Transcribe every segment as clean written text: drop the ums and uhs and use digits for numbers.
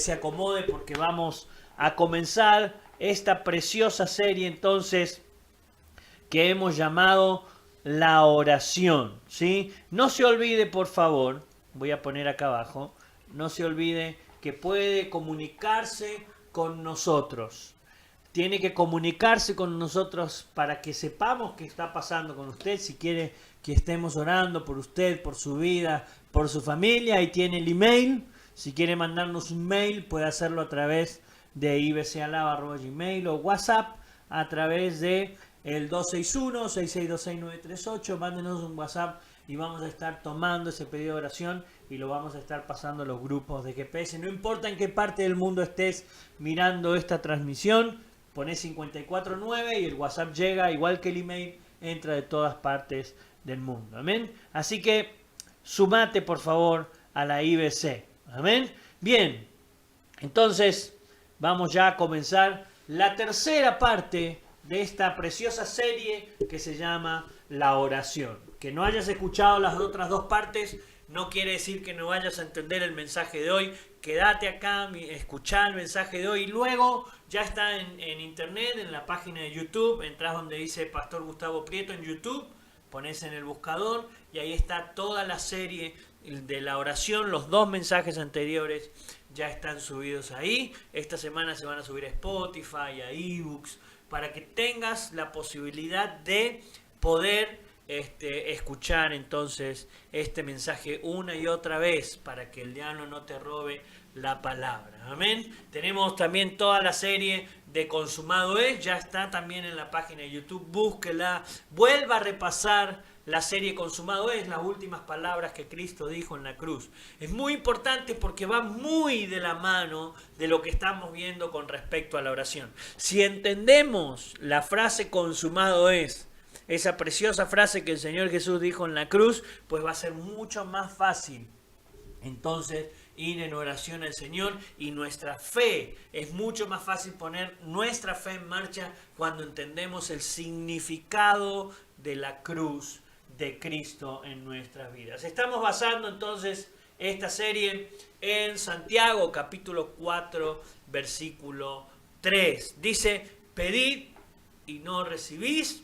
se acomode porque vamos a comenzar esta preciosa serie entonces que hemos llamado la oración, ¿sí? No se olvide, por favor, voy a poner acá abajo, no se olvide que puede comunicarse con nosotros. Tiene que comunicarse con nosotros para que sepamos qué está pasando con usted. Si quiere que estemos orando por usted, por su vida, por su familia, ahí tiene el email. Si quiere mandarnos un mail, puede hacerlo a través de ibcalaba@gmail o WhatsApp a través de el 261-6626-938. Mándenos un WhatsApp y vamos a estar tomando ese pedido de oración y lo vamos a estar pasando a los grupos de GPS. No importa en qué parte del mundo estés mirando esta transmisión, ponés 549 y el WhatsApp llega, igual que el email, entra de todas partes del mundo. Amén. Así que sumate, por favor, a la IBC. Amén. Bien, entonces vamos ya a comenzar la tercera parte de esta preciosa serie que se llama la oración. Que no hayas escuchado las otras dos partes no quiere decir que no vayas a entender el mensaje de hoy. Quédate acá, escuchá el mensaje de hoy y luego ya está en internet, en la página de YouTube. Entrás donde dice Pastor Gustavo Prieto en YouTube, pones en el buscador y ahí está toda la serie de la oración. Los dos mensajes anteriores ya están subidos ahí. Esta semana se van a subir a Spotify, a eBooks, para que tengas la posibilidad de poder escuchar entonces este mensaje una y otra vez, para que el diablo no te robe la palabra. Amén. Tenemos también toda la serie de Consumado es, ya está también en la página de YouTube, búsquela, vuelva a repasar la serie Consumado es, las últimas palabras que Cristo dijo en la cruz. Es muy importante porque va muy de la mano de lo que estamos viendo con respecto a la oración. Si entendemos la frase consumado es, esa preciosa frase que el Señor Jesús dijo en la cruz, pues va a ser mucho más fácil entonces ir en oración al Señor, y nuestra fe, es mucho más fácil poner nuestra fe en marcha cuando entendemos el significado de la cruz de Cristo en nuestras vidas. Estamos basando entonces esta serie en Santiago capítulo 4 versículo 3. Dice: pedid y no recibís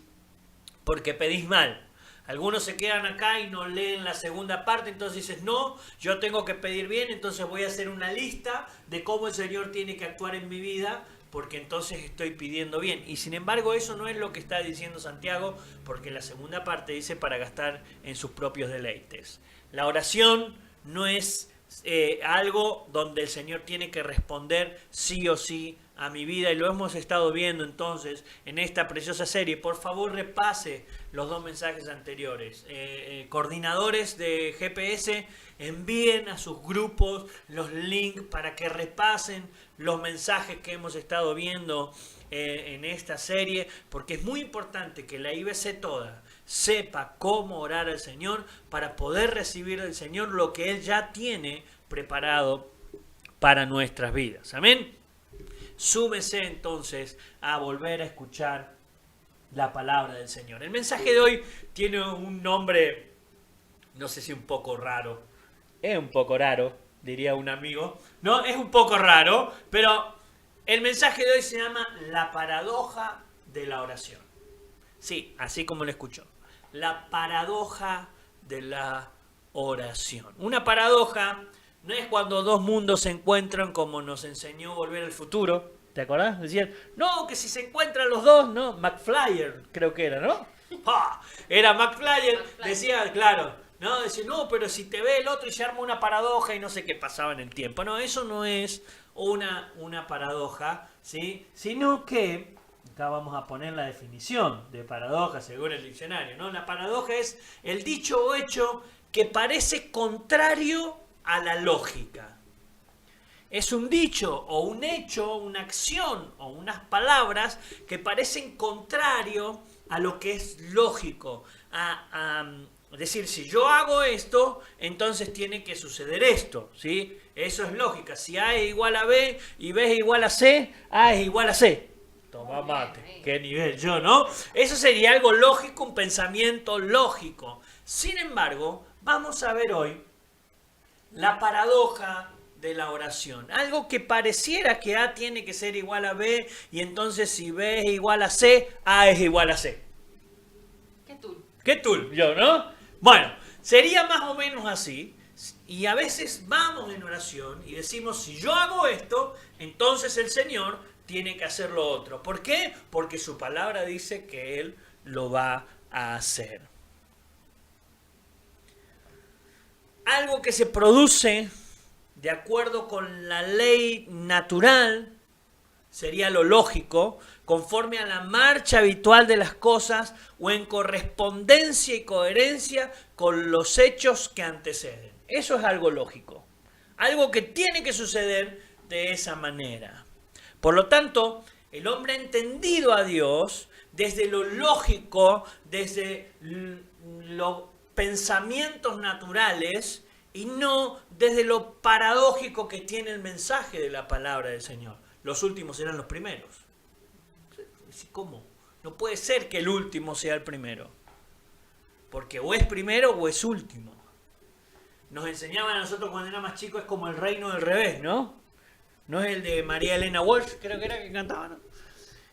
porque pedís mal. Algunos se quedan acá y no leen la segunda parte, entonces dices, no, yo tengo que pedir bien, entonces voy a hacer una lista de cómo el Señor tiene que actuar en mi vida, porque entonces estoy pidiendo bien. Y sin embargo eso no es lo que está diciendo Santiago, porque la segunda parte dice para gastar en sus propios deleites. La oración no es algo donde el Señor tiene que responder sí o sí a mi vida, y lo hemos estado viendo entonces en esta preciosa serie. Por favor, repase los dos mensajes anteriores. Coordinadores de GPS, envíen a sus grupos los links para que repasen los mensajes que hemos estado viendo en esta serie, porque es muy importante que la IBC toda sepa cómo orar al Señor para poder recibir del Señor lo que Él ya tiene preparado para nuestras vidas. Amén. Súmese entonces a volver a escuchar la palabra del Señor. El mensaje de hoy tiene un nombre, no sé si un poco raro. Es un poco raro, diría un amigo. No, es un poco raro, pero el mensaje de hoy se llama la paradoja de la oración. Sí, así como lo escuchó. La paradoja de la oración. Una paradoja no es cuando dos mundos se encuentran, como nos enseñó Volver al Futuro. ¿Te acordás? Decían, no, que si se encuentran los dos, ¿no? McFlyer, creo que era, ¿no? ¡Ja! Era McFlyer, decía, claro, ¿no? Decía, no, pero si te ve el otro y se arma una paradoja y no sé qué pasaba en el tiempo. No, eso no es una paradoja, ¿sí? Sino que, acá vamos a poner la definición de paradoja según el diccionario, ¿no? La paradoja es el dicho o hecho que parece contrario a la lógica. Es un dicho o un hecho, una acción o unas palabras que parecen contrario a lo que es lógico. Es decir, si yo hago esto, entonces tiene que suceder esto, ¿sí? Eso es lógica. Si A es igual a B y B es igual a C, A es igual a C. Toma mate, qué nivel yo, ¿no? Eso sería algo lógico, un pensamiento lógico. Sin embargo, vamos a ver hoy la paradoja de la oración. Algo que pareciera que A tiene que ser igual a B, y entonces si B es igual a C, A es igual a C. ¿Qué tool? Yo, ¿no? Bueno, sería más o menos así. Y a veces vamos en oración y decimos, si yo hago esto, entonces el Señor tiene que hacer lo otro. ¿Por qué? Porque su palabra dice que Él lo va a hacer. Algo que se produce de acuerdo con la ley natural sería lo lógico, conforme a la marcha habitual de las cosas o en correspondencia y coherencia con los hechos que anteceden. Eso es algo lógico, algo que tiene que suceder de esa manera. Por lo tanto, el hombre ha entendido a Dios desde lo lógico, desde los pensamientos naturales, y no desde lo paradójico que tiene el mensaje de la palabra del Señor. Los últimos serán los primeros. ¿Cómo? No puede ser que el último sea el primero. Porque o es primero o es último. Nos enseñaban a nosotros cuando era más chico, es como el reino del revés, ¿no? No es el de María Elena Walsh, creo que era que cantaba, ¿no?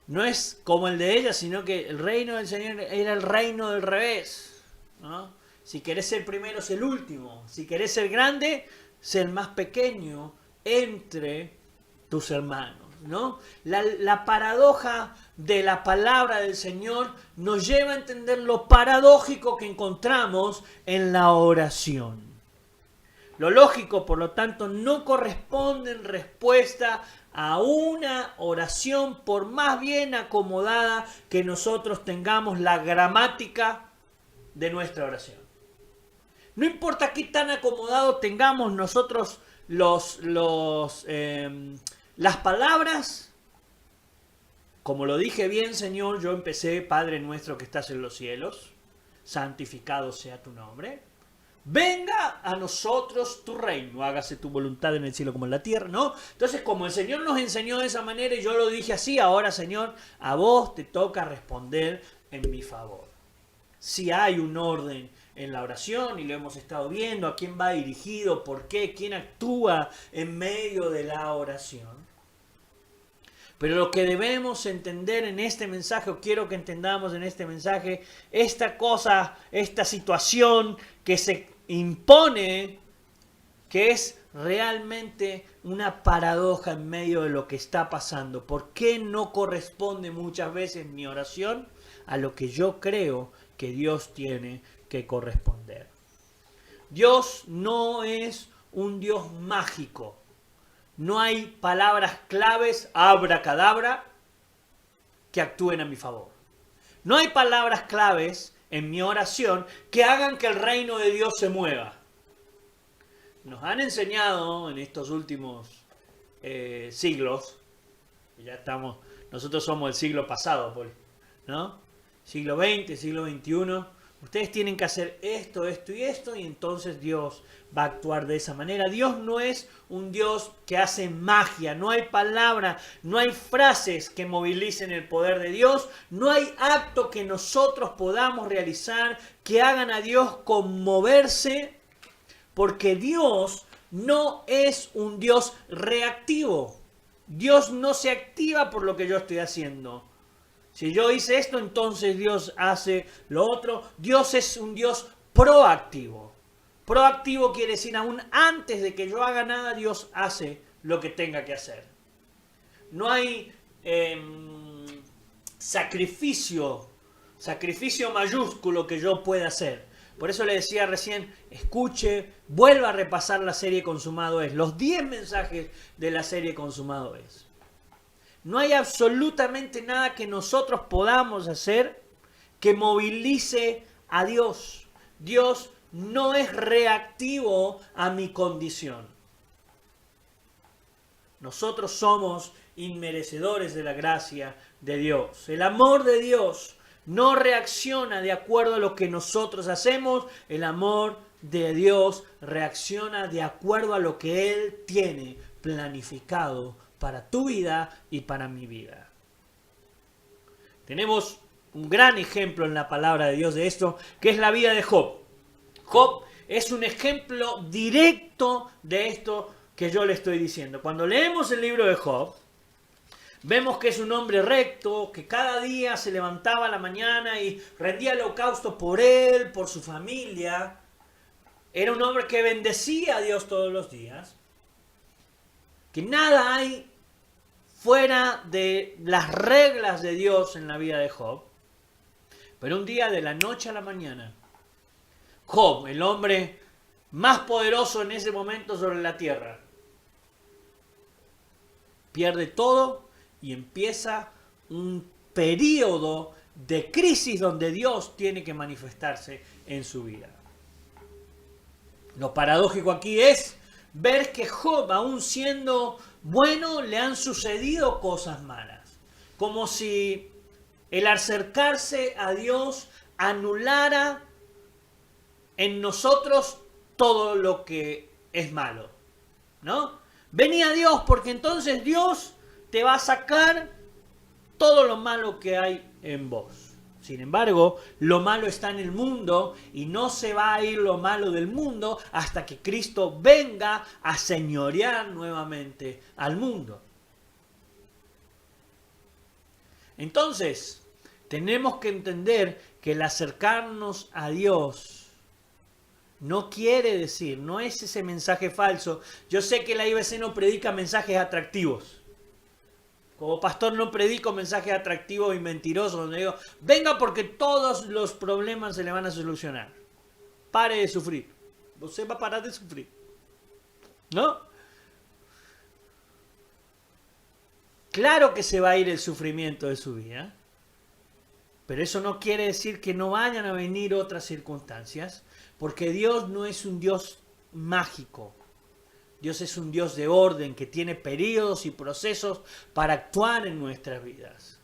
No es como el de ella, sino que el reino del Señor era el reino del revés, ¿no? Si querés ser primero, es el último. Si querés ser grande, ser más pequeño entre tus hermanos, ¿no? La paradoja de la palabra del Señor nos lleva a entender lo paradójico que encontramos en la oración. Lo lógico, por lo tanto, no corresponde en respuesta a una oración, por más bien acomodada que nosotros tengamos la gramática de nuestra oración. No importa qué tan acomodado tengamos nosotros las palabras. Como lo dije bien, Señor, yo empecé, Padre nuestro que estás en los cielos, santificado sea tu nombre. Venga a nosotros tu reino, hágase tu voluntad en el cielo como en la tierra, ¿no? Entonces, como el Señor nos enseñó de esa manera y yo lo dije así, ahora, Señor, a vos te toca responder en mi favor. Si hay un orden en la oración, y lo hemos estado viendo, a quién va dirigido, por qué, quién actúa en medio de la oración. Pero lo que debemos entender en este mensaje, o quiero que entendamos en este mensaje, esta cosa, esta situación que se impone, que es realmente una paradoja en medio de lo que está pasando. ¿Por qué no corresponde muchas veces mi oración a lo que yo creo que Dios tiene que corresponder? Dios no es un Dios mágico. No hay palabras claves, abracadabra, que actúen a mi favor. No hay palabras claves en mi oración que hagan que el reino de Dios se mueva. Nos han enseñado en estos últimos siglos, ya estamos, nosotros somos el siglo pasado, ¿no? Siglo XX, siglo XXI. Ustedes tienen que hacer esto, esto y esto, y entonces Dios va a actuar de esa manera. Dios no es un Dios que hace magia, no hay palabra, no hay frases que movilicen el poder de Dios, no hay acto que nosotros podamos realizar que hagan a Dios conmoverse, porque Dios no es un Dios reactivo. Dios no se activa por lo que yo estoy haciendo. Si yo hice esto, entonces Dios hace lo otro. Dios es un Dios proactivo. Proactivo quiere decir, aún antes de que yo haga nada, Dios hace lo que tenga que hacer. No hay sacrificio mayúsculo que yo pueda hacer. Por eso le decía recién, escuche, vuelva a repasar la serie Consumado Es. Los 10 mensajes de la serie Consumado Es. No hay absolutamente nada que nosotros podamos hacer que movilice a Dios. Dios no es reactivo a mi condición. Nosotros somos inmerecedores de la gracia de Dios. El amor de Dios no reacciona de acuerdo a lo que nosotros hacemos. El amor de Dios reacciona de acuerdo a lo que Él tiene planificado para tu vida y para mi vida. Tenemos un gran ejemplo en la palabra de Dios de esto, que es la vida de Job. Job es un ejemplo directo de esto que yo le estoy diciendo. Cuando leemos el libro de Job, vemos que es un hombre recto, que cada día se levantaba a la mañana y rendía el holocausto por él, por su familia. Era un hombre que bendecía a Dios todos los días. Que nada hay fuera de las reglas de Dios en la vida de Job. Pero un día, de la noche a la mañana, Job, el hombre más poderoso en ese momento sobre la tierra, pierde todo y empieza un periodo de crisis donde Dios tiene que manifestarse en su vida. Lo paradójico aquí es ver que Job, aún siendo bueno, le han sucedido cosas malas. Como si el acercarse a Dios anulara en nosotros todo lo que es malo, ¿no? Vení a Dios porque entonces Dios te va a sacar todo lo malo que hay en vos. Sin embargo, lo malo está en el mundo y no se va a ir lo malo del mundo hasta que Cristo venga a señorear nuevamente al mundo. Entonces, tenemos que entender que el acercarnos a Dios no quiere decir, no es ese mensaje falso. Yo sé que la IBC no predica mensajes atractivos. Como pastor no predico mensajes atractivos y mentirosos donde digo, venga porque todos los problemas se le van a solucionar. Pare de sufrir. Usted va a parar de sufrir. ¿No? Claro que se va a ir el sufrimiento de su vida. Pero eso no quiere decir que no vayan a venir otras circunstancias. Porque Dios no es un Dios mágico. Dios es un Dios de orden que tiene periodos y procesos para actuar en nuestras vidas.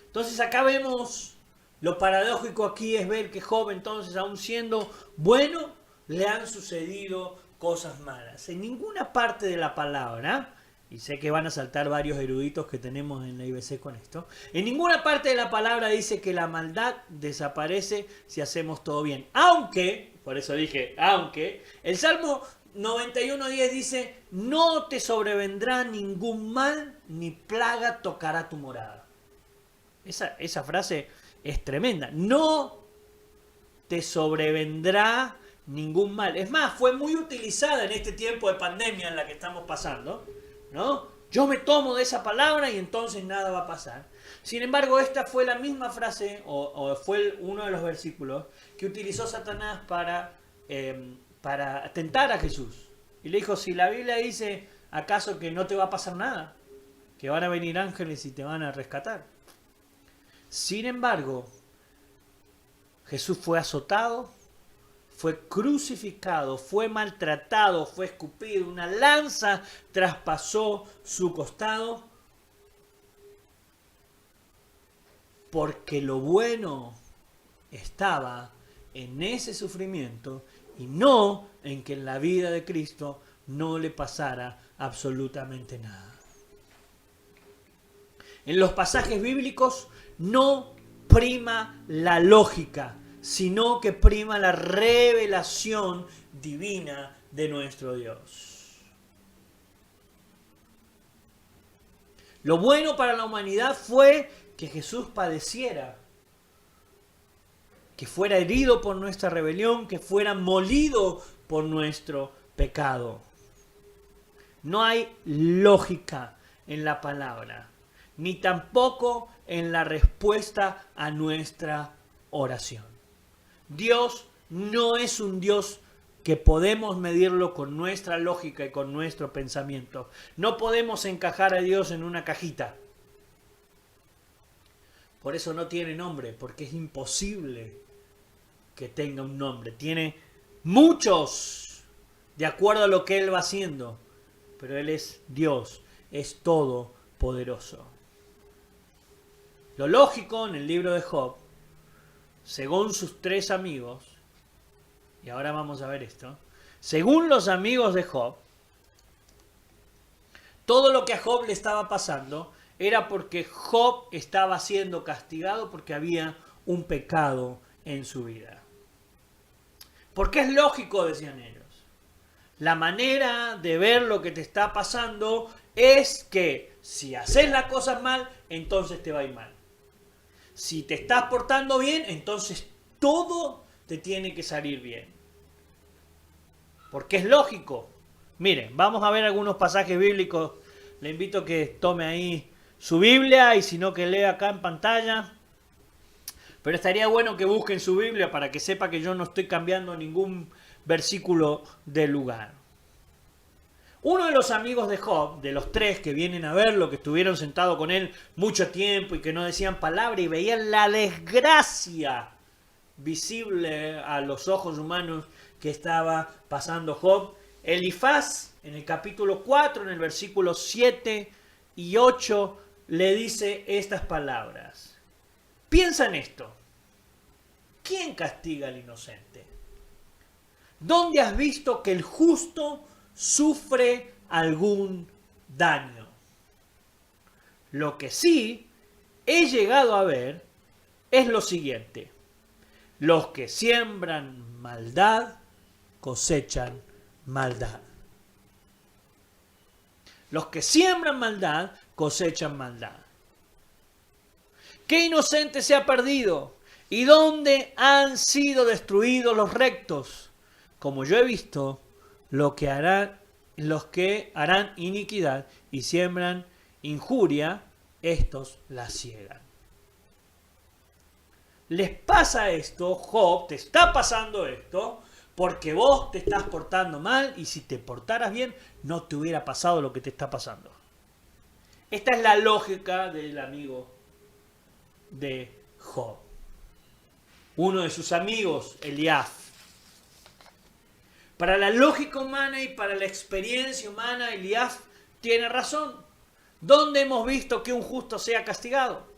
Entonces acá vemos, lo paradójico aquí es ver que Job entonces, aún siendo bueno, le han sucedido cosas malas. En ninguna parte de la palabra, y sé que van a saltar varios eruditos que tenemos en la IBC con esto, en ninguna parte de la palabra dice que la maldad desaparece si hacemos todo bien. Aunque, por eso dije, aunque, el Salmo 91:10 dice, no te sobrevendrá ningún mal, ni plaga tocará tu morada. Esa frase es tremenda. No te sobrevendrá ningún mal. Es más, fue muy utilizada en este tiempo de pandemia en la que estamos pasando, ¿no? Yo me tomo de esa palabra y entonces nada va a pasar. Sin embargo, esta fue la misma frase, o fue uno de los versículos que utilizó Satanás para tentar a Jesús. Y le dijo, si la Biblia dice, ¿acaso que no te va a pasar nada? Que van a venir ángeles y te van a rescatar. Sin embargo, Jesús fue azotado, fue crucificado, fue maltratado, fue escupido, una lanza traspasó su costado, porque lo bueno estaba en ese sufrimiento y no en que en la vida de Cristo no le pasara absolutamente nada. En los pasajes bíblicos no prima la lógica, sino que prima la revelación divina de nuestro Dios. Lo bueno para la humanidad fue que Jesús padeciera, que fuera herido por nuestra rebelión, que fuera molido por nuestro pecado. No hay lógica en la palabra, ni tampoco en la respuesta a nuestra oración. Dios no es un Dios que podemos medirlo con nuestra lógica y con nuestro pensamiento. No podemos encajar a Dios en una cajita. Por eso no tiene nombre, porque es imposible que tenga un nombre. Tiene muchos, de acuerdo a lo que Él va haciendo. Pero Él es Dios, es todopoderoso. Lo lógico en el libro de Job, según sus 3 amigos, y ahora vamos a ver esto, según los amigos de Job, todo lo que a Job le estaba pasando era porque Job estaba siendo castigado porque había un pecado en su vida. Porque es lógico, decían ellos. La manera de ver lo que te está pasando es que si haces las cosas mal, entonces te va a ir mal. Si te estás portando bien, entonces todo te tiene que salir bien. Porque es lógico. Miren, vamos a ver algunos pasajes bíblicos. Le invito a que tome ahí su Biblia y si no que lea acá en pantalla. Pero estaría bueno que busquen su Biblia para que sepa que yo no estoy cambiando ningún versículo del lugar. Uno de los amigos de Job, de los tres que vienen a verlo, que estuvieron sentados con él mucho tiempo y que no decían palabra y veían la desgracia visible a los ojos humanos que estaba pasando Job, Elifaz, en el capítulo 4, en el versículo 7 y 8, le dice estas palabras. Piensa en esto. ¿Quién castiga al inocente? ¿Dónde has visto que el justo sufre algún daño? Lo que sí he llegado a ver es lo siguiente. Los que siembran maldad cosechan maldad. Los que siembran maldad cosechan maldad. ¿Qué inocente se ha perdido? ¿Y dónde han sido destruidos los rectos? Como yo he visto, los que harán iniquidad y siembran injuria, estos la ciegan. Les pasa esto, Job, te está pasando esto, porque vos te estás portando mal y si te portaras bien, no te hubiera pasado lo que te está pasando. Esta es la lógica del amigo de Job. Uno de sus amigos, Eliab. Para la lógica humana y para la experiencia humana, Eliab tiene razón. ¿Dónde hemos visto que un justo sea castigado?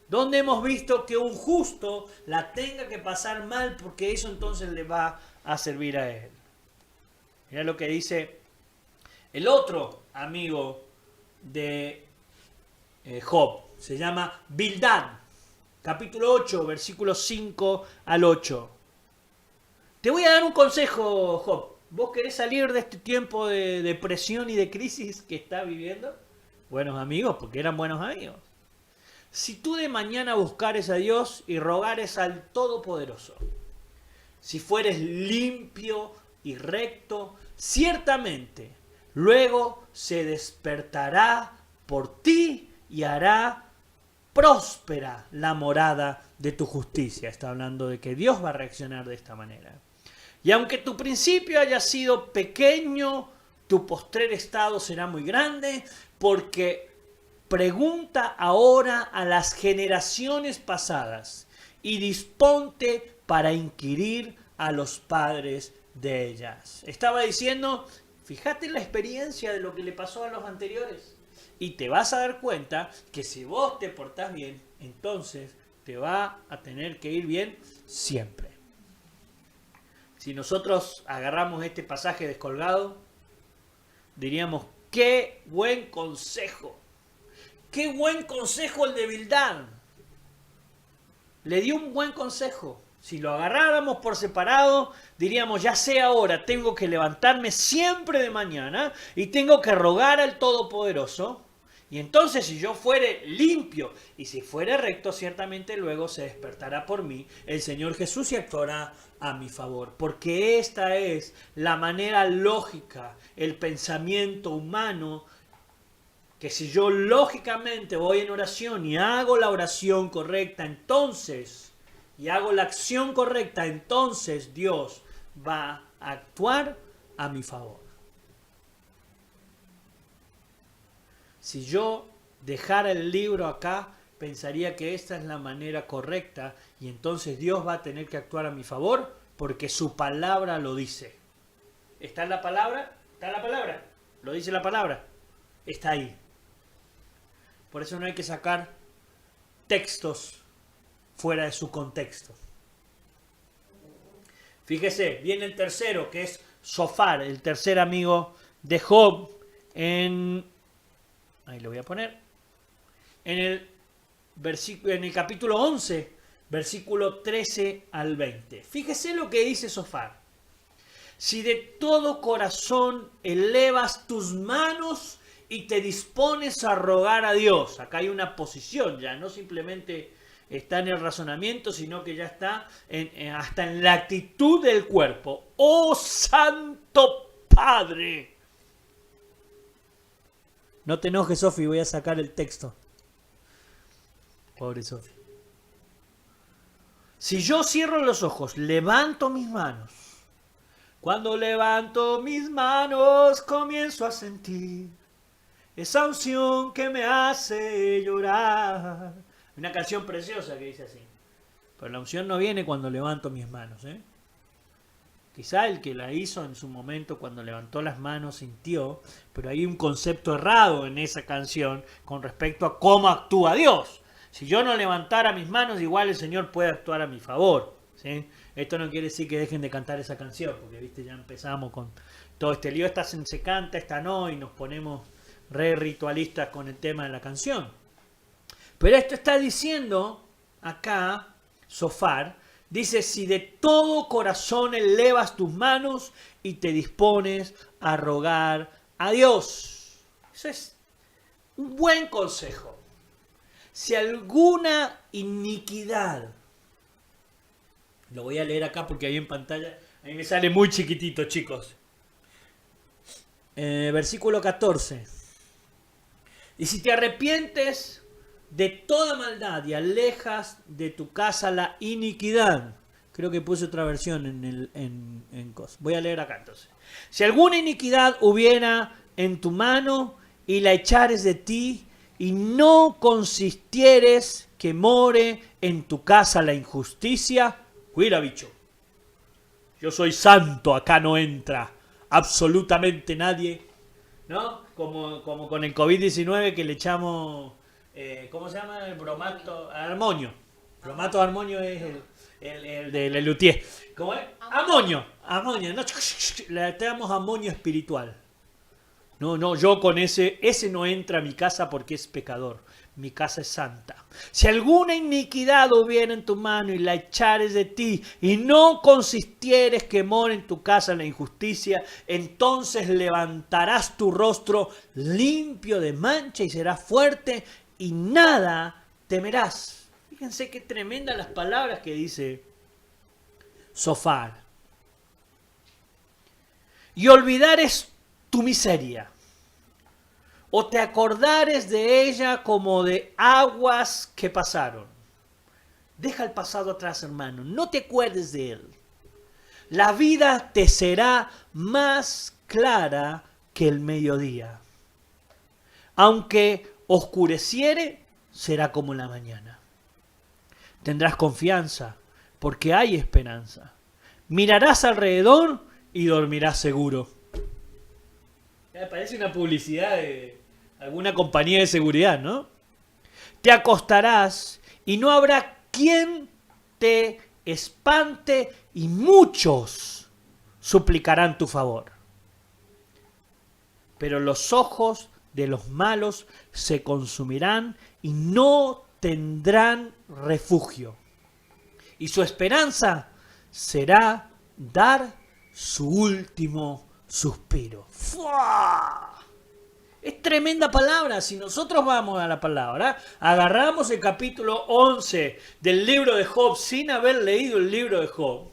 ¿Dónde hemos visto que un justo la tenga que pasar mal porque eso entonces le va a servir a él? Mira lo que dice el otro amigo de Job. Se llama Bildad. Capítulo 8, versículos 5 al 8. Te voy a dar un consejo, Job. ¿Vos querés salir de este tiempo de depresión y de crisis que estás viviendo? Buenos amigos, porque eran buenos amigos. Si tú de mañana buscares a Dios y rogares al Todopoderoso, si fueres limpio y recto, ciertamente luego se despertará por ti y hará próspera la morada de tu justicia. Está hablando de que Dios va a reaccionar de esta manera. Y aunque tu principio haya sido pequeño, tu postrer estado será muy grande, porque pregunta ahora a las generaciones pasadas y disponte para inquirir a los padres de ellas. Estaba diciendo, fíjate la experiencia de lo que le pasó a los anteriores y te vas a dar cuenta que si vos te portás bien, entonces te va a tener que ir bien siempre. Si nosotros agarramos este pasaje descolgado, diríamos, qué buen consejo. Qué buen consejo el de Bildad. Le dio un buen consejo. Si lo agarráramos por separado, diríamos, ya sé ahora, tengo que levantarme siempre de mañana y tengo que rogar al Todopoderoso. Y entonces si yo fuere limpio y si fuere recto, ciertamente luego se despertará por mí el Señor Jesús y actuará a mi favor. Porque esta es la manera lógica, el pensamiento humano, que si yo lógicamente voy en oración y hago la oración correcta, entonces, y hago la acción correcta, entonces Dios va a actuar a mi favor. Si yo dejara el libro acá, pensaría que esta es la manera correcta y entonces Dios va a tener que actuar a mi favor porque su palabra lo dice. ¿Está en la palabra? ¿Está en la palabra? ¿Lo dice la palabra? Está ahí. Por eso no hay que sacar textos fuera de su contexto. Fíjese, viene el tercero, que es Zofar, el tercer amigo de Job, ahí lo voy a poner, en el capítulo 11, versículo 13 al 20. Fíjese lo que dice Zofar. Si de todo corazón elevas tus manos y te dispones a rogar a Dios. Acá hay una posición ya, no simplemente está en el razonamiento, sino que ya está hasta en la actitud del cuerpo. ¡Oh Santo Padre! No te enojes, Sofi, voy a sacar el texto. Pobre Sofi. Si yo cierro los ojos, levanto mis manos. Cuando levanto mis manos, comienzo a sentir esa unción que me hace llorar. Una canción preciosa que dice así. Pero la unción no viene cuando levanto mis manos, ¿eh? Quizá el que la hizo en su momento cuando levantó las manos sintió, pero hay un concepto errado en esa canción con respecto a cómo actúa Dios. Si yo no levantara mis manos, igual el Señor puede actuar a mi favor, ¿sí? Esto no quiere decir que dejen de cantar esa canción, porque viste, ya empezamos con todo este lío, esta se canta, esta no, y nos ponemos re ritualistas con el tema de la canción. Pero esto está diciendo acá, Sofar, dice, si de todo corazón elevas tus manos y te dispones a rogar a Dios. Eso es un buen consejo. Si alguna iniquidad, lo voy a leer acá porque ahí en pantalla, a mí me sale muy chiquitito, chicos. Versículo 14. Y si te arrepientes de toda maldad y alejas de tu casa la iniquidad. Creo que puse otra versión en cos. Voy a leer acá entonces. Si alguna iniquidad hubiera en tu mano y la echares de ti y no consistieres que more en tu casa la injusticia, cuida bicho. Yo soy santo, acá no entra absolutamente nadie, ¿no? Como con el COVID-19 que le echamos, ¿cómo se llama? El bromato armonio. Bromato armonio es el de Lelutier. ¿Cómo es? Amonio. Amonio. No, le damos amonio espiritual. No, yo con ese no entra a mi casa porque es pecador. Mi casa es santa. Si alguna iniquidad hubiera en tu mano y la echares de ti y no consistieres que more en tu casa la injusticia, entonces levantarás tu rostro limpio de mancha y serás fuerte y nada temerás. Fíjense qué tremendas las palabras que dice Sofar. Y olvidares tu miseria, o te acordares de ella como de aguas que pasaron. Deja el pasado atrás, hermano, no te acuerdes de él. La vida te será más clara que el mediodía. Aunque oscureciere, será como la mañana. Tendrás confianza, porque hay esperanza. Mirarás alrededor y dormirás seguro. Parece una publicidad de alguna compañía de seguridad, ¿no? Te acostarás y no habrá quien te espante y muchos suplicarán tu favor. Pero los ojos de los malos se consumirán y no tendrán refugio. Y su esperanza será dar su último suspiro. ¡Fua! Es tremenda palabra. Si nosotros vamos a la palabra, agarramos el capítulo 11 del libro de Job sin haber leído el libro de Job,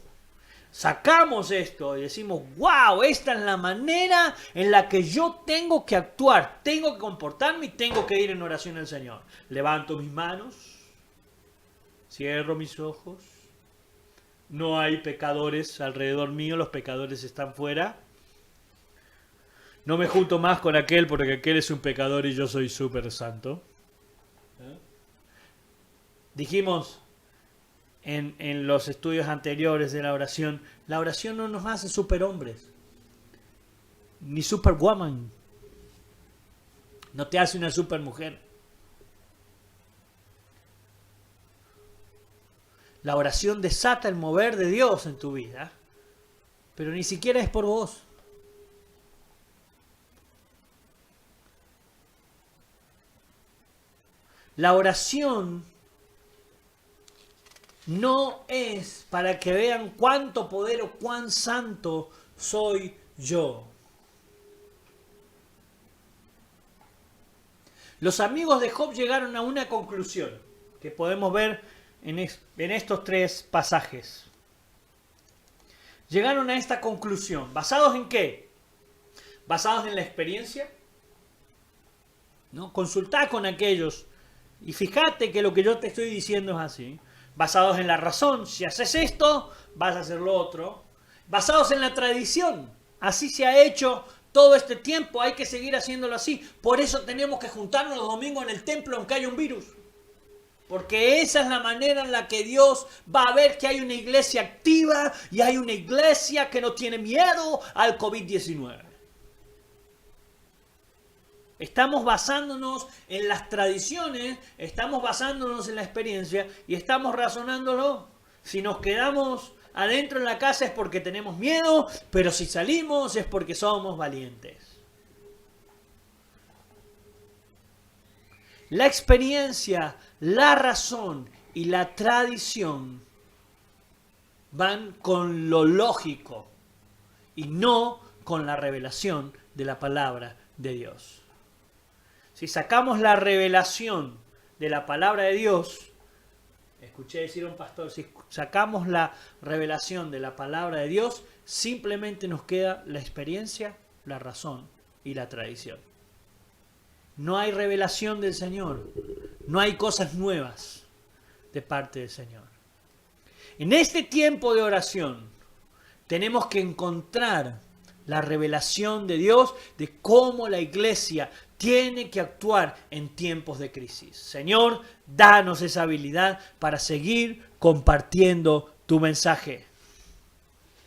sacamos esto y decimos, wow, esta es la manera en la que yo tengo que actuar, tengo que comportarme y tengo que ir en oración al Señor. Levanto mis manos, cierro mis ojos, no hay pecadores alrededor mío, los pecadores están fuera. No me junto más con aquel porque aquel es un pecador y yo soy súper santo. Dijimos en los estudios anteriores de la oración no nos hace superhombres, ni superwoman. No te hace una supermujer. La oración desata el mover de Dios en tu vida, pero ni siquiera es por vos. La oración no es para que vean cuánto poder o cuán santo soy yo. Los amigos de Job llegaron a una conclusión que podemos ver en estos 3 pasajes. Llegaron a esta conclusión. ¿Basados en qué? ¿Basados en la experiencia? ¿No? Consultá con aquellos y fíjate que lo que yo te estoy diciendo es así. Basados en la razón. Si haces esto, vas a hacer lo otro. Basados en la tradición. Así se ha hecho todo este tiempo, hay que seguir haciéndolo así. Por eso tenemos que juntarnos los domingos en el templo aunque haya un virus. Porque esa es la manera en la que Dios va a ver que hay una iglesia activa y hay una iglesia que no tiene miedo al COVID-19. Estamos basándonos en las tradiciones, estamos basándonos en la experiencia y estamos razonándolo. Si nos quedamos adentro en la casa es porque tenemos miedo, pero si salimos es porque somos valientes. La experiencia, la razón y la tradición van con lo lógico y no con la revelación de la palabra de Dios. Si sacamos la revelación de la palabra de Dios, escuché decir a un pastor, si sacamos la revelación de la palabra de Dios, simplemente nos queda la experiencia, la razón y la tradición. No hay revelación del Señor, no hay cosas nuevas de parte del Señor. En este tiempo de oración tenemos que encontrar la revelación de Dios de cómo la iglesia tiene que actuar en tiempos de crisis. Señor, danos esa habilidad para seguir compartiendo tu mensaje.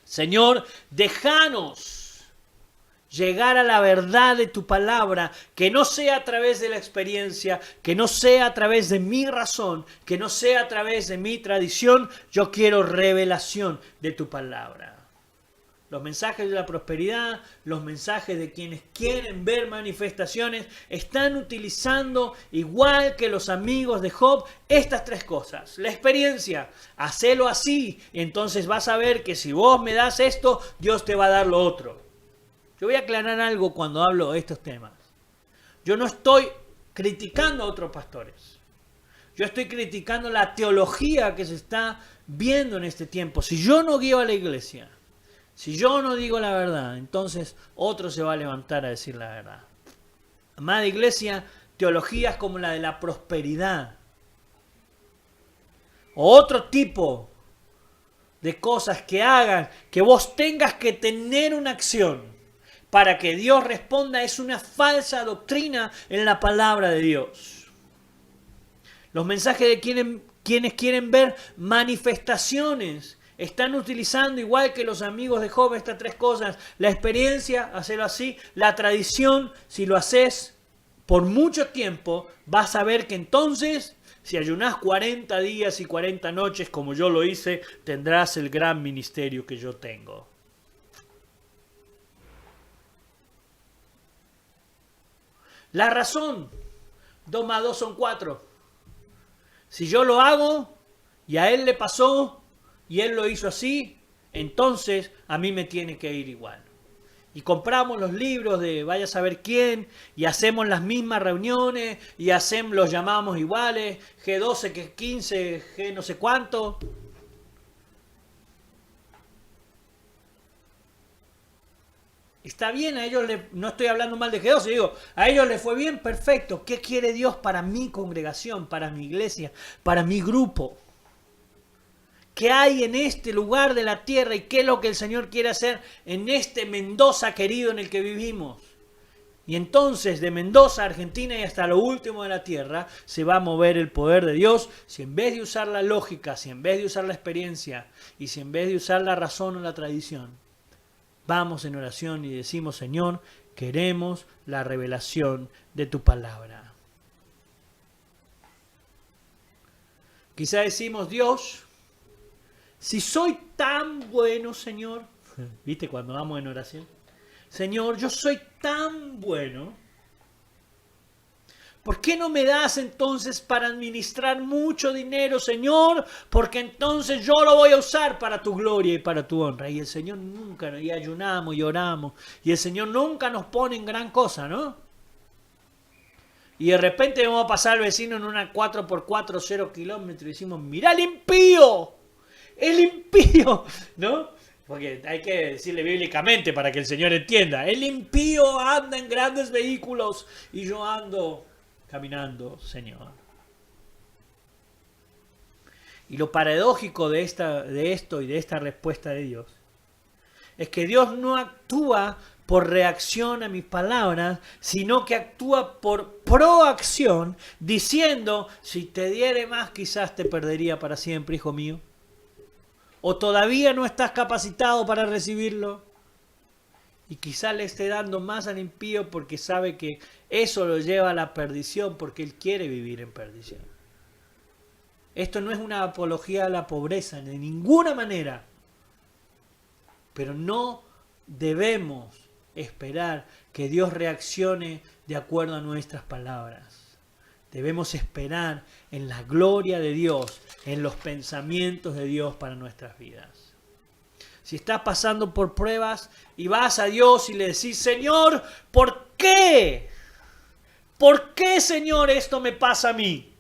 Señor, déjanos llegar a la verdad de tu palabra, que no sea a través de la experiencia, que no sea a través de mi razón, que no sea a través de mi tradición. Yo quiero revelación de tu palabra. Los mensajes de la prosperidad, los mensajes de quienes quieren ver manifestaciones, están utilizando, igual que los amigos de Job, estas 3 cosas. La experiencia, hacelo así, y entonces vas a ver que si vos me das esto, Dios te va a dar lo otro. Yo voy a aclarar algo cuando hablo de estos temas. Yo no estoy criticando a otros pastores. Yo estoy criticando la teología que se está viendo en este tiempo. Si yo no guío a la iglesia, si yo no digo la verdad, entonces otro se va a levantar a decir la verdad. Amada iglesia, teologías como la de la prosperidad o otro tipo de cosas que hagan que vos tengas que tener una acción para que Dios responda es una falsa doctrina en la palabra de Dios. Los mensajes de quienes quieren ver manifestaciones están utilizando, igual que los amigos de Job, estas 3 cosas. La experiencia, hacerlo así. La tradición, si lo haces por mucho tiempo, vas a ver que entonces, si ayunás 40 días y 40 noches, como yo lo hice, tendrás el gran ministerio que yo tengo. La razón, 2 más 2 son 4. Si yo lo hago y a él le pasó y él lo hizo así, entonces a mí me tiene que ir igual. Y compramos los libros de vaya a saber quién y hacemos las mismas reuniones y los llamamos iguales, G12, G15, G no sé cuánto. Está bien, a ellos no estoy hablando mal de G12, digo, a ellos les fue bien, perfecto. ¿Qué quiere Dios para mi congregación, para mi iglesia, para mi grupo? ¿Qué hay en este lugar de la tierra y qué es lo que el Señor quiere hacer en este Mendoza querido en el que vivimos? Y entonces de Mendoza, Argentina y hasta lo último de la tierra se va a mover el poder de Dios si en vez de usar la lógica, si en vez de usar la experiencia y si en vez de usar la razón o la tradición, vamos en oración y decimos, Señor, queremos la revelación de tu palabra. Quizá decimos, Dios, si soy tan bueno, Señor, ¿viste cuando vamos en oración? Señor, yo soy tan bueno, ¿Por qué no me das entonces para administrar mucho dinero, Señor? Porque entonces yo lo voy a usar para tu gloria y para tu honra. Y el Señor nunca, y ayunamos y oramos, y el Señor nunca nos pone en gran cosa, ¿no? Y de repente vamos a pasar al vecino en una 4x4, 0 kilómetros, y decimos, ¡mira el impío! ¡El impío! ¿No? Porque hay que decirle bíblicamente para que el Señor entienda. El impío anda en grandes vehículos y yo ando caminando, Señor. Y lo paradójico de esto y de esta respuesta de Dios es que Dios no actúa por reacción a mis palabras, sino que actúa por proacción, diciendo, si te diere más quizás te perdería para siempre, hijo mío. O todavía no estás capacitado para recibirlo. Y quizá le esté dando más al impío porque sabe que eso lo lleva a la perdición, porque él quiere vivir en perdición. Esto no es una apología a la pobreza de ninguna manera. Pero no debemos esperar que Dios reaccione de acuerdo a nuestras palabras. Debemos esperar en la gloria de Dios, en los pensamientos de Dios para nuestras vidas. Si estás pasando por pruebas y vas a Dios y le decís, Señor, ¿por qué? ¿Por qué, Señor, esto me pasa a mí?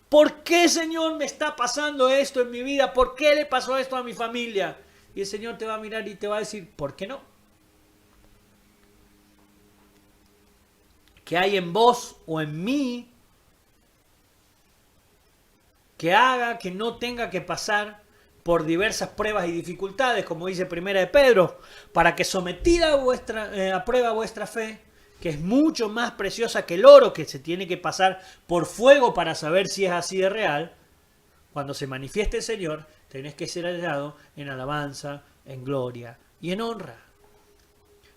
¿Por qué, Señor, me está pasando esto en mi vida? ¿Por qué le pasó esto a mi familia? Y el Señor te va a mirar y te va a decir, ¿por qué no? ¿Qué hay en vos o en mí que haga que no tenga que pasar por diversas pruebas y dificultades, como dice Primera de Pedro, para que sometida a prueba vuestra fe, que es mucho más preciosa que el oro, que se tiene que pasar por fuego para saber si es así de real, cuando se manifieste el Señor, tenés que ser hallado en alabanza, en gloria y en honra.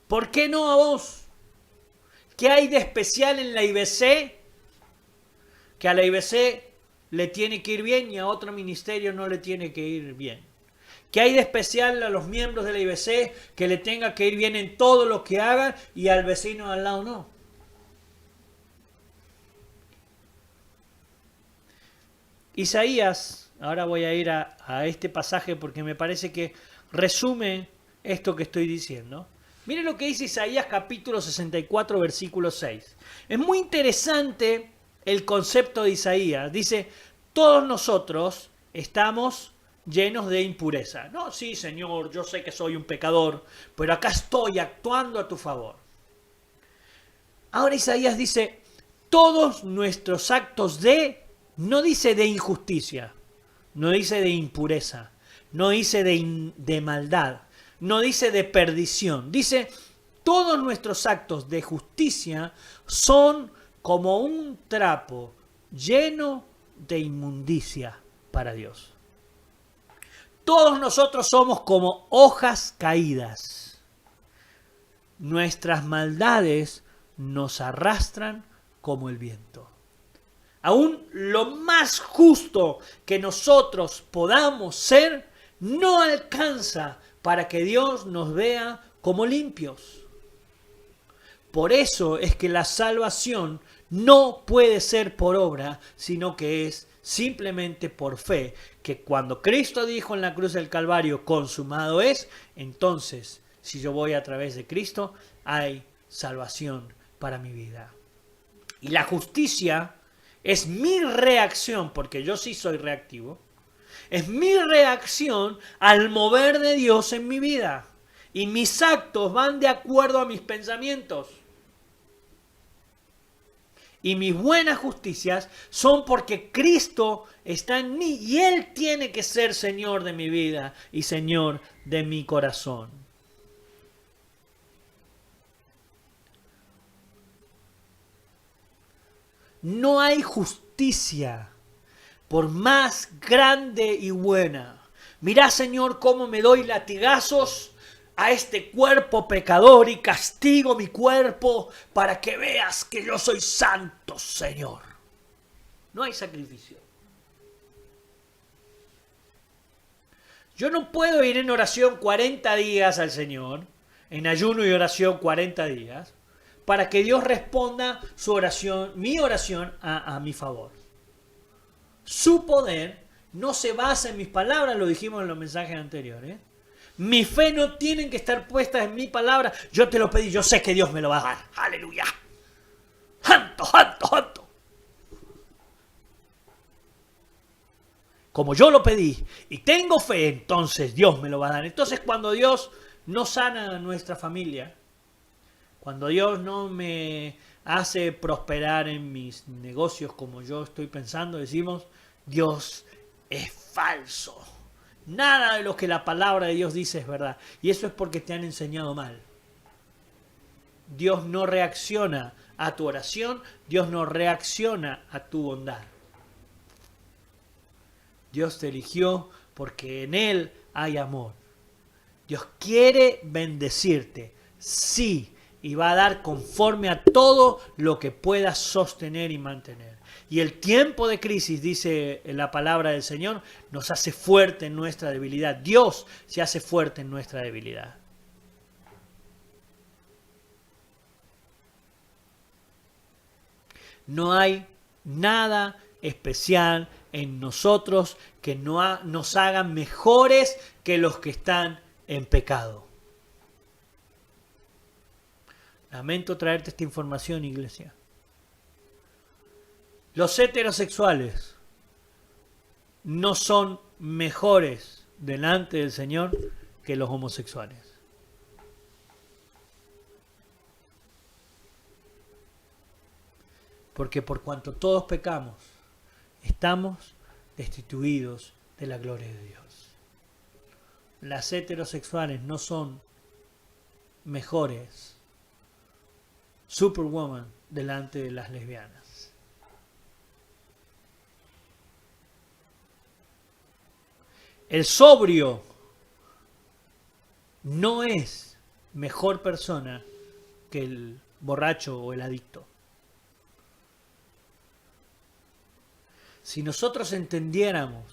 ¿Por qué no a vos? ¿Qué hay de especial en la IBC? Que a la IBC le tiene que ir bien y a otro ministerio no le tiene que ir bien. ¿Qué hay de especial a los miembros de la IBC que le tenga que ir bien en todo lo que hagan y al vecino al lado no? Isaías, ahora voy a ir a este pasaje porque me parece que resume esto que estoy diciendo. Miren lo que dice Isaías capítulo 64, versículo 6. Es muy interesante el concepto de Isaías. Dice, todos nosotros estamos llenos de impureza. No, sí, Señor, yo sé que soy un pecador, pero acá estoy actuando a tu favor. Ahora Isaías dice, todos nuestros actos no dice de injusticia, no dice de impureza, no dice de maldad, no dice de perdición. Dice, todos nuestros actos de justicia son como un trapo lleno de inmundicia para Dios. Todos nosotros somos como hojas caídas. Nuestras maldades nos arrastran como el viento. Aún lo más justo que nosotros podamos ser no alcanza para que Dios nos vea como limpios. Por eso es que la salvación no puede ser por obra, sino que es simplemente por fe, que cuando Cristo dijo en la cruz del Calvario, consumado es, entonces, si yo voy a través de Cristo, hay salvación para mi vida. Y la justicia es mi reacción, porque yo sí soy reactivo, es mi reacción al mover de Dios en mi vida. Y mis actos van de acuerdo a mis pensamientos. Y mis buenas justicias son porque Cristo está en mí y Él tiene que ser Señor de mi vida y Señor de mi corazón. No hay justicia por más grande y buena. Mirá, Señor, cómo me doy latigazos a este cuerpo pecador y castigo mi cuerpo para que veas que yo soy santo, Señor. No hay sacrificio. Yo no puedo ir en oración 40 días al Señor, en ayuno y oración 40 días, para que Dios responda su oración, mi oración a mi favor. Su poder no se basa en mis palabras, lo dijimos en los mensajes anteriores. Mi fe no tiene que estar puesta en mi palabra. Yo te lo pedí, yo sé que Dios me lo va a dar. ¡Aleluya! ¡Santo, santo, santo! Como yo lo pedí y tengo fe, entonces Dios me lo va a dar. Entonces cuando Dios no sana a nuestra familia, cuando Dios no me hace prosperar en mis negocios como yo estoy pensando, decimos, Dios es falso. Nada de lo que la palabra de Dios dice es verdad. Y eso es porque te han enseñado mal. Dios no reacciona a tu oración, Dios no reacciona a tu bondad. Dios te eligió porque en Él hay amor. Dios quiere bendecirte, sí, y va a dar conforme a todo lo que puedas sostener y mantener. Y el tiempo de crisis, dice la palabra del Señor, nos hace fuerte en nuestra debilidad. Dios se hace fuerte en nuestra debilidad. No hay nada especial en nosotros que nos hagan mejores que los que están en pecado. Lamento traerte esta información, iglesia. Los heterosexuales no son mejores delante del Señor que los homosexuales. Porque por cuanto todos pecamos, estamos destituidos de la gloria de Dios. Las heterosexuales no son mejores superwoman delante de las lesbianas. El sobrio no es mejor persona que el borracho o el adicto. Si nosotros entendiéramos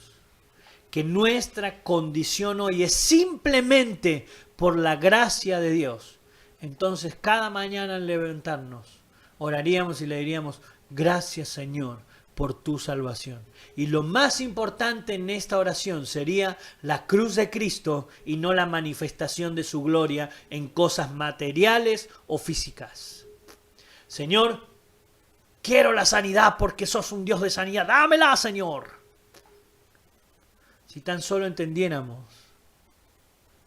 que nuestra condición hoy es simplemente por la gracia de Dios, entonces cada mañana al levantarnos oraríamos y le diríamos, gracias Señor por tu salvación. Y lo más importante en esta oración sería la cruz de Cristo y no la manifestación de su gloria en cosas materiales o físicas. Señor, quiero la sanidad porque sos un Dios de sanidad. ¡Dámela, Señor! Si tan solo entendiéramos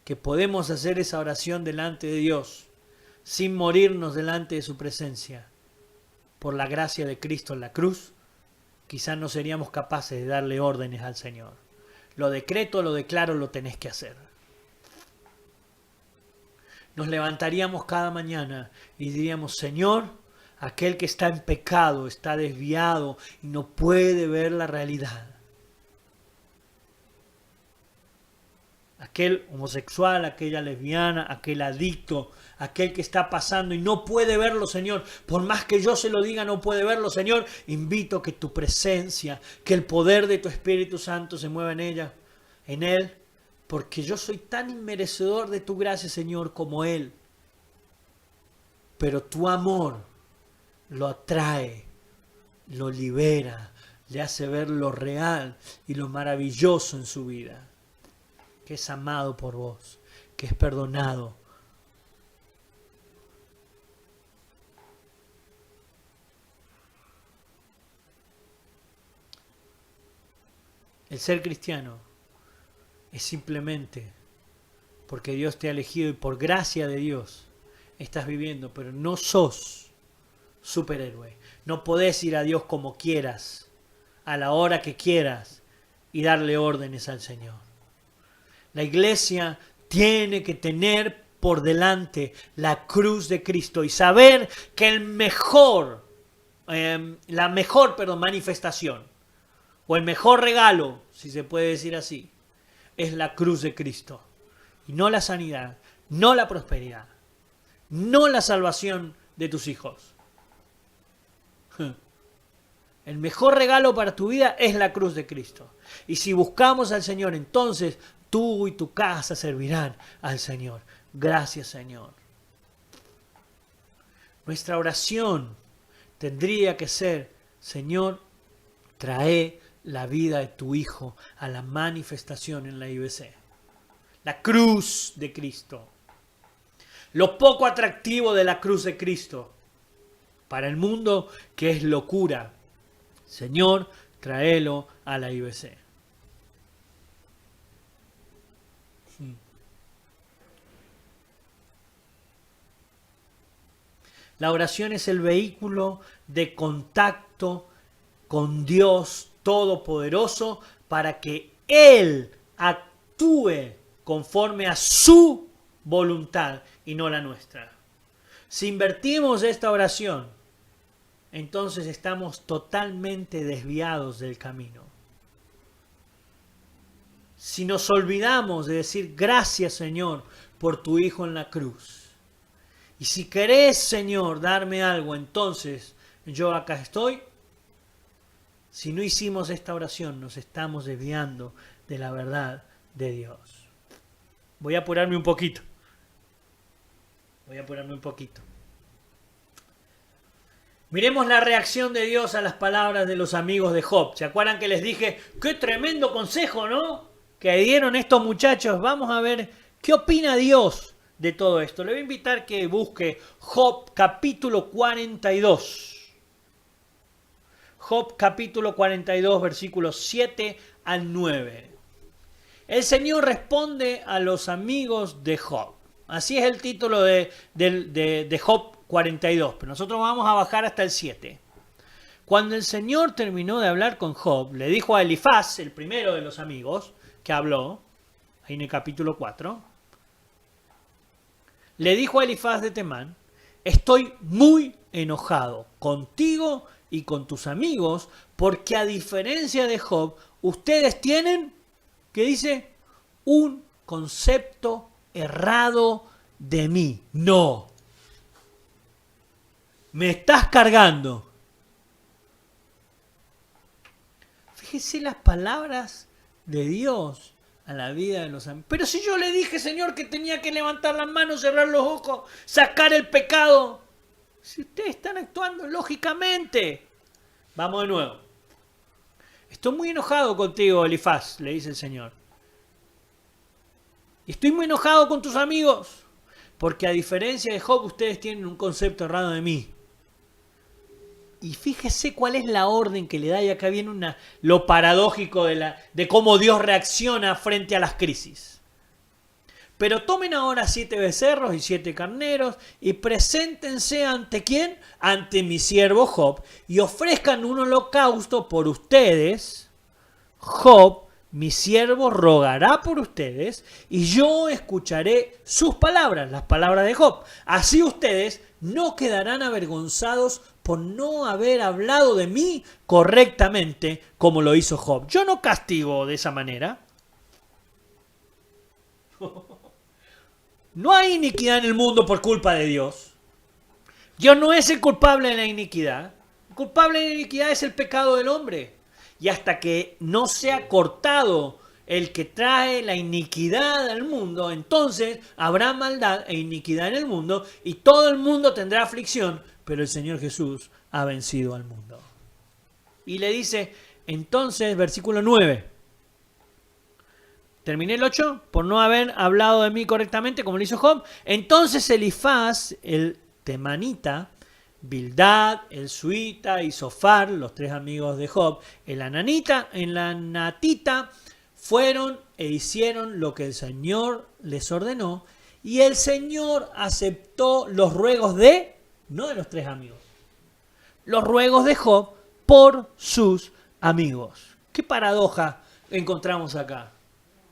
que podemos hacer esa oración delante de Dios sin morirnos delante de su presencia por la gracia de Cristo en la cruz, quizás no seríamos capaces de darle órdenes al Señor. Lo decreto, lo declaro, lo tenés que hacer. Nos levantaríamos cada mañana y diríamos, Señor, aquel que está en pecado, está desviado y no puede ver la realidad. Aquel homosexual, aquella lesbiana, aquel adicto, aquel que está pasando y no puede verlo, Señor. Por más que yo se lo diga, no puede verlo, Señor. Invito que tu presencia, que el poder de tu Espíritu Santo se mueva en él, porque yo soy tan inmerecedor de tu gracia, Señor, como él. Pero tu amor lo atrae, lo libera, le hace ver lo real y lo maravilloso en su vida. Que es amado por vos, que es perdonado. El ser cristiano es simplemente porque Dios te ha elegido y por gracia de Dios estás viviendo, pero no sos superhéroe. No podés ir a Dios como quieras, a la hora que quieras y darle órdenes al Señor. La iglesia tiene que tener por delante la cruz de Cristo y saber que la mejor manifestación o el mejor regalo, si se puede decir así, es la cruz de Cristo. Y no la sanidad, no la prosperidad, no la salvación de tus hijos. El mejor regalo para tu vida es la cruz de Cristo. Y si buscamos al Señor, entonces tú y tu casa servirán al Señor. Gracias, Señor. Nuestra oración tendría que ser: Señor, trae la vida de tu Hijo a la manifestación en la IBC. La cruz de Cristo. Lo poco atractivo de la cruz de Cristo para el mundo, que es locura. Señor, tráelo a la IBC. La oración es el vehículo de contacto con Dios Todopoderoso para que Él actúe conforme a su voluntad y no la nuestra. Si invertimos esta oración, entonces estamos totalmente desviados del camino. Si nos olvidamos de decir gracias, Señor, por tu Hijo en la cruz, y si querés, Señor, darme algo, entonces yo acá estoy. Si no hicimos esta oración, nos estamos desviando de la verdad de Dios. Voy a apurarme un poquito. Miremos la reacción de Dios a las palabras de los amigos de Job. ¿Se acuerdan que les dije qué tremendo consejo, ¿no?, que dieron estos muchachos? Vamos a ver qué opina Dios de todo esto. Le voy a invitar que busque Job capítulo 42. Job capítulo 42, versículos 7 al 9. El Señor responde a los amigos de Job. Así es el título de Job 42, pero nosotros vamos a bajar hasta el 7. Cuando el Señor terminó de hablar con Job, le dijo a Elifaz, el primero de los amigos que habló, ahí en el capítulo 4, le dijo a Elifaz de Temán: estoy muy enojado contigo y con tus amigos, porque a diferencia de Job, ustedes tienen, ¿qué dice?, un concepto errado de mí. No. Me estás cargando. Fíjese las palabras de Dios a la vida de los amigos. Pero si yo le dije, Señor, que tenía que levantar las manos, cerrar los ojos, sacar el pecado. Si ustedes están actuando lógicamente. Vamos de nuevo. Estoy muy enojado contigo, Elifaz, le dice el Señor. Y estoy muy enojado con tus amigos, porque a diferencia de Job, ustedes tienen un concepto errado de mí. Y fíjese cuál es la orden que le da, y acá viene lo paradójico de cómo Dios reacciona frente a las crisis. Pero tomen ahora 7 becerros y 7 carneros y preséntense ante ¿quién? Ante mi siervo Job, y ofrezcan un holocausto por ustedes. Job, mi siervo, rogará por ustedes y yo escucharé sus palabras, las palabras de Job. Así ustedes no quedarán avergonzados por no haber hablado de mí correctamente como lo hizo Job. Yo no castigo de esa manera. No hay iniquidad en el mundo por culpa de Dios. Dios no es el culpable de la iniquidad. El culpable de la iniquidad es el pecado del hombre. Y hasta que no sea cortado el que trae la iniquidad al mundo, entonces habrá maldad e iniquidad en el mundo y todo el mundo tendrá aflicción, pero el Señor Jesús ha vencido al mundo. Y le dice, entonces, versículo 9. Terminé el 8, por no haber hablado de mí correctamente, como lo hizo Job. Entonces Elifaz, el temanita, Bildad, el suita y Zofar, los 3 amigos de Job, el anatita, fueron e hicieron lo que el Señor les ordenó, y el Señor aceptó los ruegos no de los 3 amigos, los ruegos de Job por sus amigos. ¿Qué paradoja encontramos acá?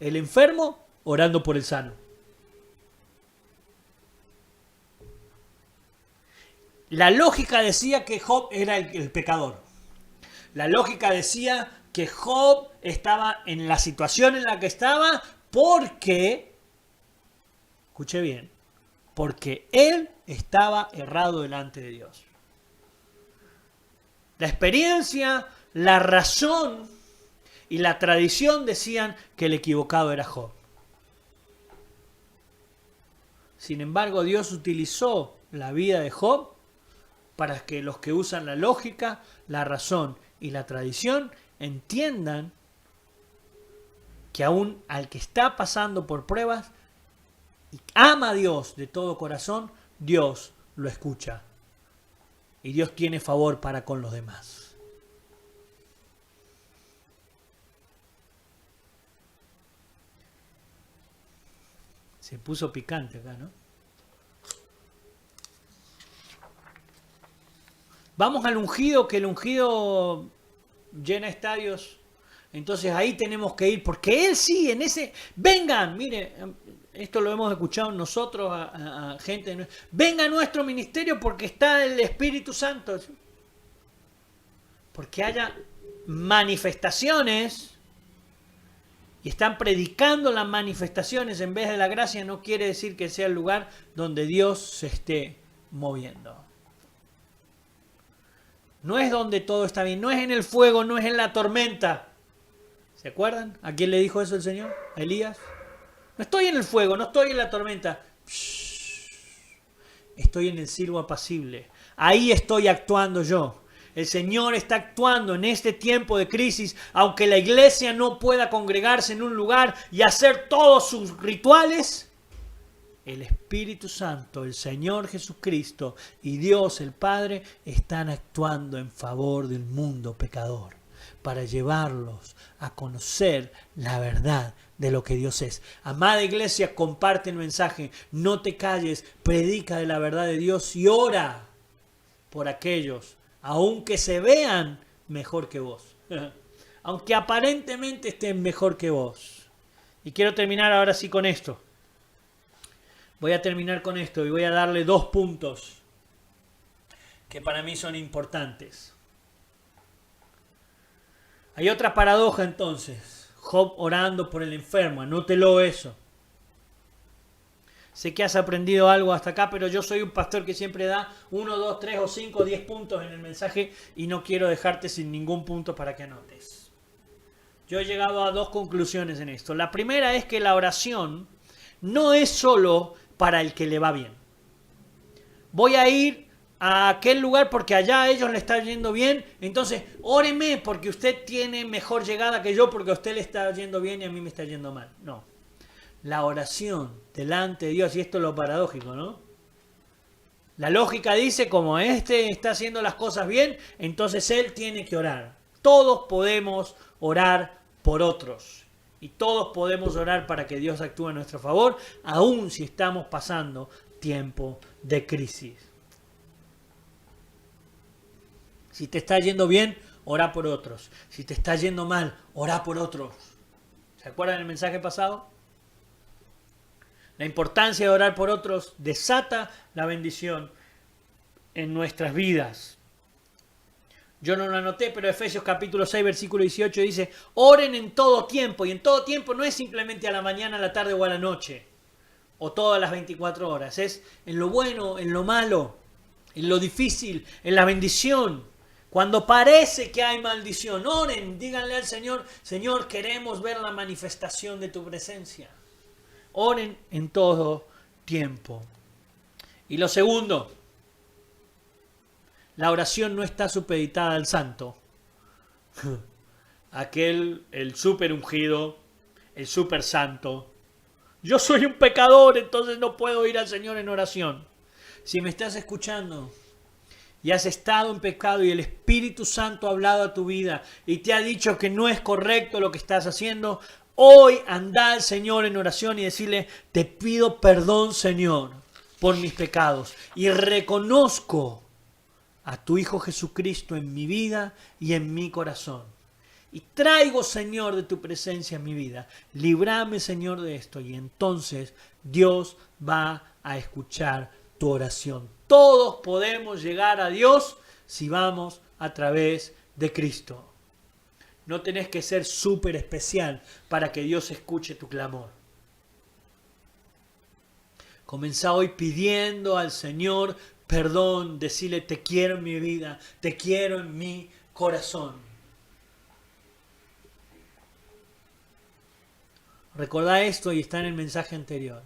El enfermo orando por el sano. La lógica decía que Job era el pecador. La lógica decía que Job estaba en la situación en la que estaba porque, escuche bien, porque él estaba errado delante de Dios. La experiencia, la razón y la tradición decían que el equivocado era Job. Sin embargo, Dios utilizó la vida de Job para que los que usan la lógica, la razón y la tradición entiendan que aún al que está pasando por pruebas y ama a Dios de todo corazón, Dios lo escucha. Y Dios tiene favor para con los demás. Se puso picante acá, ¿no? Vamos al ungido, que el ungido llena estadios. Entonces ahí tenemos que ir, porque Él sí, en ese... Vengan, mire, esto lo hemos escuchado nosotros a gente. Venga a nuestro ministerio porque está el Espíritu Santo. Porque haya manifestaciones y están predicando las manifestaciones en vez de la gracia, no quiere decir que sea el lugar donde Dios se esté moviendo. No es donde todo está bien, no es en el fuego, no es en la tormenta. ¿Se acuerdan? ¿A quién le dijo eso el Señor? ¿A Elías? No estoy en el fuego, no estoy en la tormenta. Estoy en el silbo apacible. Ahí estoy actuando yo. El Señor está actuando en este tiempo de crisis, aunque la iglesia no pueda congregarse en un lugar y hacer todos sus rituales. El Espíritu Santo, el Señor Jesucristo y Dios el Padre están actuando en favor del mundo pecador para llevarlos a conocer la verdad de lo que Dios es. Amada iglesia, comparte el mensaje, no te calles, predica de la verdad de Dios y ora por aquellos, aunque se vean mejor que vos, aunque aparentemente estén mejor que vos. Y quiero terminar ahora sí con esto. Voy a terminar con esto y voy a darle 2 puntos que para mí son importantes. Hay otra paradoja entonces. Job orando por el enfermo. Anótelo eso. Sé que has aprendido algo hasta acá, pero yo soy un pastor que siempre da 1, 2, 3 o 5, 10 puntos en el mensaje y no quiero dejarte sin ningún punto para que anotes. Yo he llegado a 2 conclusiones en esto. La primera es que la oración no es solo para el que le va bien. Voy a ir a aquel lugar porque allá a ellos le está yendo bien, entonces óreme porque usted tiene mejor llegada que yo, porque a usted le está yendo bien y a mí me está yendo mal. No. La oración delante de Dios, y esto es lo paradójico, ¿no? La lógica dice, como este está haciendo las cosas bien, entonces él tiene que orar. Todos podemos orar por otros. Y todos podemos orar para que Dios actúe a nuestro favor, aun si estamos pasando tiempo de crisis. Si te está yendo bien, ora por otros. Si te está yendo mal, ora por otros. ¿Se acuerdan del mensaje pasado? La importancia de orar por otros desata la bendición en nuestras vidas. Yo no lo anoté, pero Efesios capítulo 6, versículo 18 dice, oren en todo tiempo. Y en todo tiempo no es simplemente a la mañana, a la tarde o a la noche. O todas las 24 horas. Es en lo bueno, en lo malo, en lo difícil, en la bendición. Cuando parece que hay maldición, oren, díganle al Señor, Señor, queremos ver la manifestación de tu presencia. Oren en todo tiempo. Y lo segundo, la oración no está supeditada al santo. Aquel, el súper ungido, el súper santo. Yo soy un pecador, entonces no puedo ir al Señor en oración. Si me estás escuchando y has estado en pecado y el Espíritu Santo ha hablado a tu vida y te ha dicho que no es correcto lo que estás haciendo, hoy anda al Señor en oración y decirle, te pido perdón, Señor, por mis pecados y reconozco a tu Hijo Jesucristo en mi vida y en mi corazón. Y traigo, Señor, de tu presencia en mi vida. Líbrame, Señor, de esto. Y entonces Dios va a escuchar tu oración. Todos podemos llegar a Dios si vamos a través de Cristo. No tenés que ser súper especial para que Dios escuche tu clamor. Comenzá hoy pidiendo al Señor perdón, decirle te quiero en mi vida, te quiero en mi corazón. Recordá esto y está en el mensaje anterior.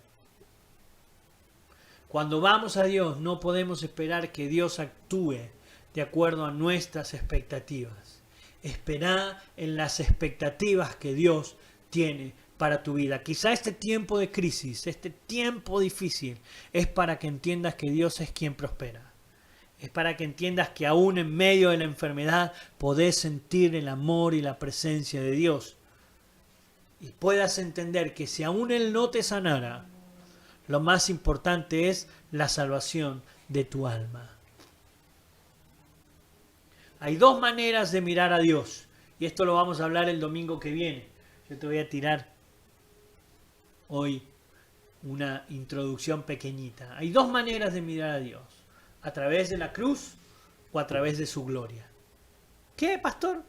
Cuando vamos a Dios no podemos esperar que Dios actúe de acuerdo a nuestras expectativas. Esperá en las expectativas que Dios tiene para tu vida. Quizá este tiempo de crisis, este tiempo difícil, es para que entiendas que Dios es quien prospera. Es para que entiendas que aún en medio de la enfermedad podés sentir el amor y la presencia de Dios. Y puedas entender que si aún Él no te sanara, lo más importante es la salvación de tu alma. Hay dos maneras de mirar a Dios. Y esto lo vamos a hablar el domingo que viene. Yo te voy a tirar hoy una introducción pequeñita. Hay dos maneras de mirar a Dios. A través de la cruz o a través de su gloria. ¿Qué, pastor?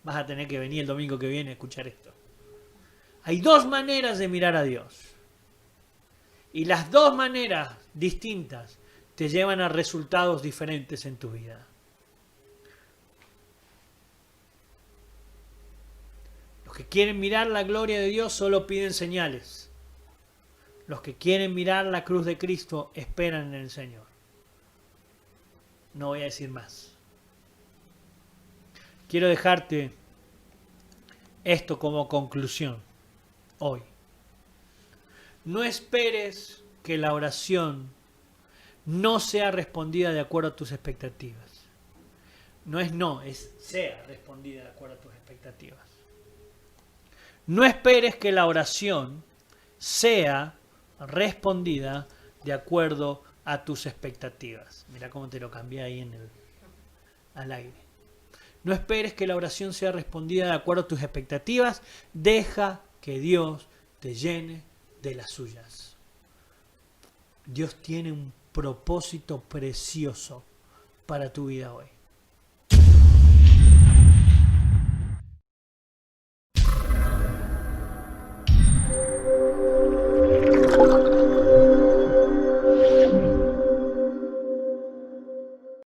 Vas a tener que venir el domingo que viene a escuchar esto. Hay dos maneras de mirar a Dios. Y las dos maneras distintas te llevan a resultados diferentes en tu vida. Los que quieren mirar la gloria de Dios solo piden señales. Los que quieren mirar la cruz de Cristo esperan en el Señor. No voy a decir más. Quiero dejarte esto como conclusión hoy. No esperes que la oración no sea respondida de acuerdo a tus expectativas. No es no, es sea respondida de acuerdo a tus expectativas. No esperes que la oración sea respondida de acuerdo a tus expectativas. Mira cómo te lo cambié ahí al aire. No esperes que la oración sea respondida de acuerdo a tus expectativas. Deja que Dios te llene de las suyas. Dios tiene un propósito precioso para tu vida hoy.